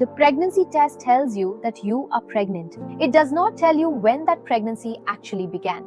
The pregnancy test tells you that you are pregnant. It does not tell you when that pregnancy actually began.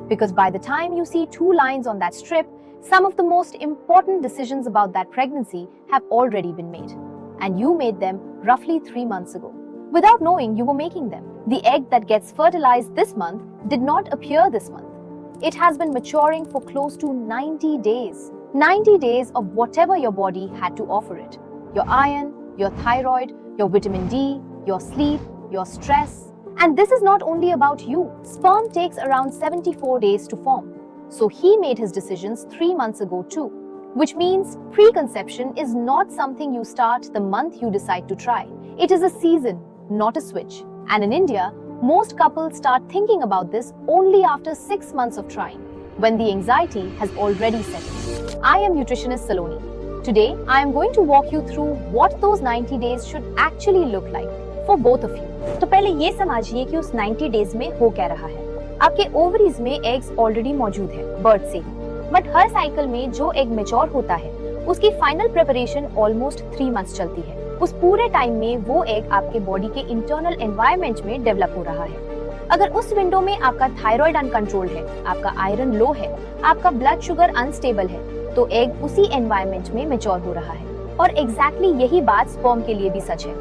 Because by the time you see 2 lines on that strip, some of the most important decisions about that pregnancy have already been made. And you made them roughly 3 months ago, without knowing you were making them. The egg that gets fertilized this month did not appear this month. It has been maturing for close to 90 days. 90 days of whatever your body had to offer it. Your iron, your thyroid, your vitamin D, your sleep, your stress. And this is not only about you. Sperm takes around 74 days to form. So he made his decisions 3 months ago too. Which means preconception is not something you start the month you decide to try. It is a season, not a switch. And in India, most couples start thinking about this only after 6 months of trying, when the anxiety has already set in. I am nutritionist Saloni. Today, I am going to walk you through what those 90 days should actually look like for both of you. तो पहले ये समझिए कि उस 90 days में हो क्या रहा है। आपके ओवरीज में एग्स ऑलरेडी मौजूद है बर्थ से ही, बट हर साइकिल में जो एग मैच्योर होता है उसकी फाइनल प्रिपरेशन ऑलमोस्ट 3 मंथ्स चलती है। उस पूरे टाइम में वो एग आपके बॉडी के इंटरनल एनवायरनमेंट में डेवलप हो रहा है। अगर उस विंडो में आपका थायराइड अनकंट्रोल्ड है, आपका आयरन लो है, आपका ब्लड शुगर अनस्टेबल है, तो एग उसी एनवायरनमेंट में मैच्योर हो रहा है। और एग्जैक्टली यही बात स्पर्म के लिए भी सच है।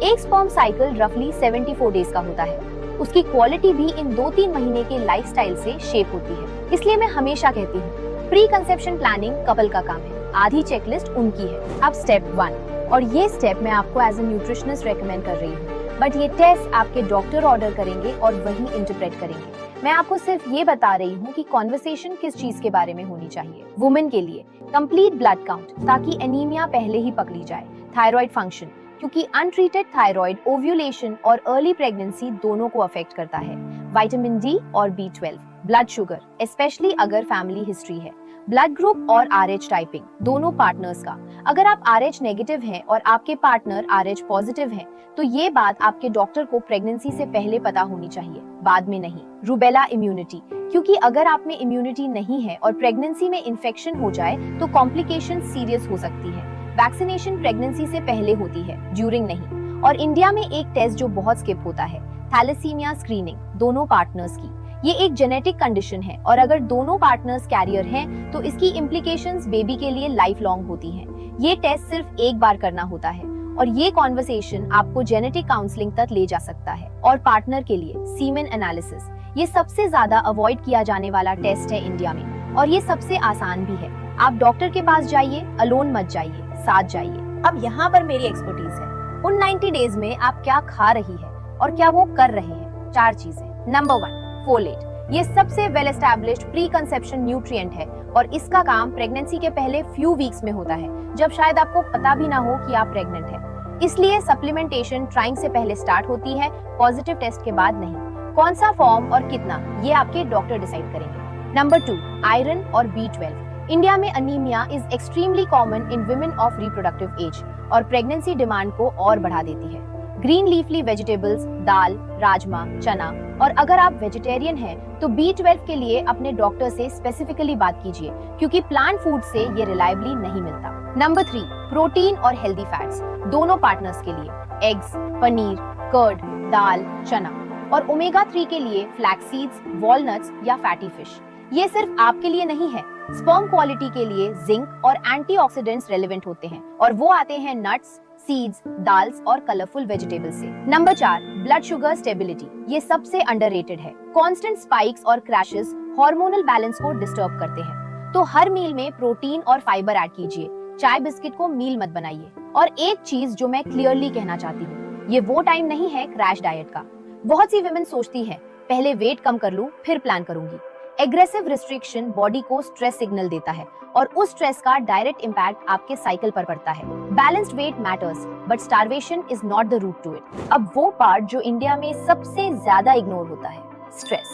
एक स्पर्म साइकिल रफली 74 डेज का होता है। उसकी क्वालिटी भी इन 2-3 महीने के लाइफस्टाइल से शेप होती है। इसलिए मैं हमेशा कहती हूँ, प्री कंसेप्शन प्लानिंग कपल का काम है, आधी चेकलिस्ट उनकी है। अब स्टेप 1, और ये स्टेप मैं आपको एज ए न्यूट्रिशनिस्ट रेकमेंड कर रही हूँ, बट ये टेस्ट आपके डॉक्टर ऑर्डर करेंगे और वही इंटरप्रेट करेंगे। मैं आपको सिर्फ ये बता रही हूँ कि कॉन्वर्सेशन किस चीज के बारे में होनी चाहिए। वुमेन के लिए कंप्लीट ब्लड काउंट, ताकि एनीमिया पहले ही पकड़ी जाए। थायराइड फंक्शन, क्योंकि अनट्रीटेड थायराइड ओव्यूलेशन और अर्ली प्रेगनेंसी दोनों को अफेक्ट करता है। विटामिन डी और B12, ब्लड शुगर, स्पेशली अगर फैमिली हिस्ट्री है। ब्लड ग्रुप और RH टाइपिंग, दोनों पार्टनर्स का। अगर आप RH नेगेटिव हैं और आपके पार्टनर RH पॉजिटिव हैं, तो ये बात आपके डॉक्टर को प्रेगनेंसी से पहले पता होनी चाहिए, बाद में नहीं। रूबेला इम्यूनिटी, क्योंकि अगर आप में इम्यूनिटी नहीं है और प्रेगनेंसी में इन्फेक्शन हो जाए तो कॉम्प्लिकेशन सीरियस हो सकती है। वैक्सीनेशन प्रेगनेंसी से पहले होती है, ड्यूरिंग नहीं। और इंडिया में एक टेस्ट जो बहुत स्किप होता है, थैलेसीमिया स्क्रीनिंग, दोनों पार्टनर्स की। ये एक जेनेटिक कंडीशन है और अगर दोनों पार्टनर्स कैरियर हैं, तो इसकी इम्प्लीकेशंस बेबी के लिए लाइफ लॉन्ग होती हैं। ये टेस्ट सिर्फ एक बार करना होता है और ये कॉन्वर्सेशन आपको जेनेटिक काउंसलिंग तक ले जा सकता है। और पार्टनर के लिए सीमेन एनालिसिस, ये सबसे ज्यादा अवॉइड किया जाने वाला टेस्ट है इंडिया में, और ये सबसे आसान भी है। आप डॉक्टर के पास जाइए, अलोन मत जाइए, साथ जाइए। अब यहाँ पर मेरी एक्सपर्टीज है। उन 90 डेज में आप क्या खा रही है और क्या वो कर रहे हैं। 4 चीजें। Number 1, folate. ये सबसे well established pre conception nutrient है और इसका काम प्रेगनेंसी के पहले फ्यू वीक्स में होता है, जब शायद आपको पता भी ना हो कि आप प्रेग्नेंट हैं। इसलिए सप्लीमेंटेशन ट्राइंग से पहले स्टार्ट होती है, पॉजिटिव टेस्ट के बाद नहीं। कौन सा फॉर्म और कितना, ये आपके डॉक्टर डिसाइड करेंगे। नंबर 2, आयरन और B12। इंडिया में anaemia is extremely common in women of reproductive age और प्रेगनेंसी डिमांड को और बढ़ा देती है। ग्रीन लीफली वेजिटेबल्स, दाल, राजमा, चना, और अगर आप वेजिटेरियन हैं तो B12 के लिए अपने डॉक्टर से स्पेसिफिकली बात कीजिए, क्योंकि प्लांट फूड से ये रिलायबली नहीं मिलता। नंबर 3, प्रोटीन और हेल्दी फैट्स, दोनों पार्टनर्स के लिए। एग्स, पनीर, कर्ड, दाल, चना, और ओमेगा 3 के लिए फ्लैक्स सीड्स, वॉलनट्स या फैटी फिश। ये सिर्फ आपके लिए नहीं है, स्पर्म क्वालिटी के लिए जिंक और एंटीऑक्सीडेंट्स रेलेवेंट होते हैं, और वो आते हैं नट्स, सीड्स, दाल्स और कलरफुल वेजिटेबल्स से। Number 4, blood sugar stability. ये सबसे अंडररेटेड है। कांस्टेंट स्पाइक्स और क्रैशेस हार्मोनल बैलेंस को डिस्टर्ब करते हैं, तो हर मील में प्रोटीन और फाइबर ऐड कीजिए। चाय बिस्किट को मील मत बनाइए। और एक चीज जो मैं क्लियरली कहना चाहती हूँ, ये वो टाइम नहीं है क्रैश डाइट का। बहुत सी विमेन सोचती है, पहले वेट कम कर लूं फिर प्लान करूंगी। एग्रेसिव रिस्ट्रिक्शन बॉडी को स्ट्रेस सिग्नल देता है और उस स्ट्रेस का डायरेक्ट इम्पैक्ट आपके साइकिल पर पड़ता है। Balanced weight matters, but starvation is not the root to it. अब वो पार्ट जो इंडिया में सबसे ज्यादा इग्नोर होता है, stress.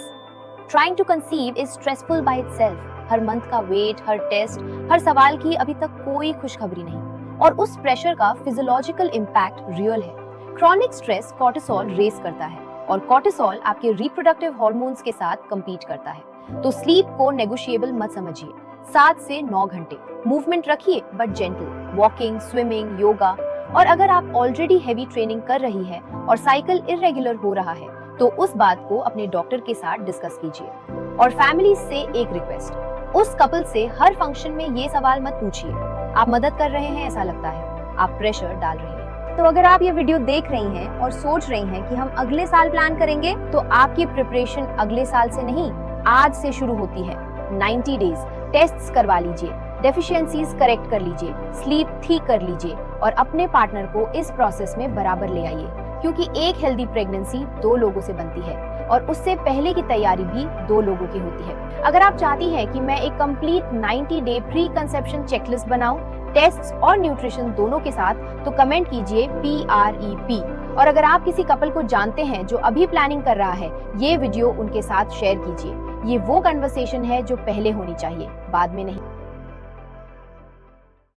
Trying to conceive is stressful by itself. हर मंथ का वेट, हर टेस्ट, हर सवाल की अभी तक कोई खुशखबरी नहीं, और उस प्रेशर का फिजियोलॉजिकल इम्पैक्ट रियल है। क्रॉनिक स्ट्रेस कॉर्टिसोल रेस करता है और कॉर्टिसोल आपके रिप्रोडक्टिव हार्मोन्स के साथ कंपीट करता है। तो स्लीप को नेगोशिएबल मत समझिए। 7 से 9 घंटे मूवमेंट रखिए, but gentle, walking, swimming, yoga, और अगर आप ऑलरेडी हेवी ट्रेनिंग कर रही है और साइकिल इरेगुलर हो रहा है तो उस बात को अपने डॉक्टर के साथ डिस्कस कीजिए। और फैमिली से एक रिक्वेस्ट, उस कपल से हर फंक्शन में ये सवाल मत पूछिए, आप मदद कर रहे हैं ऐसा लगता है, आप प्रेशर डाल रहे हैं। तो अगर आप ये वीडियो देख रही हैं और सोच रही हैं कि हम अगले साल प्लान करेंगे, तो आपकी प्रिपरेशन अगले साल से नहीं, आज से शुरू होती है। 90 डेज टेस्ट्स करवा लीजिए, डेफिशिएंसीज करेक्ट कर लीजिए, स्लीप ठीक कर लीजिए और अपने पार्टनर को इस प्रोसेस में बराबर ले आइए, क्योंकि एक हेल्दी प्रेगनेंसी 2 लोगों से बनती है और उससे पहले की तैयारी भी 2 लोगों की होती है। अगर आप चाहती हैं कि मैं एक complete 90 day pre conception checklist बनाऊं, टेस्ट्स और न्यूट्रिशन दोनों के साथ, तो कमेंट कीजिए PREP। और अगर आप किसी कपल को जानते हैं जो अभी प्लानिंग कर रहा है, ये वीडियो उनके साथ शेयर कीजिए। ये वो कन्वर्सेशन है जो पहले होनी चाहिए, बाद में नहीं।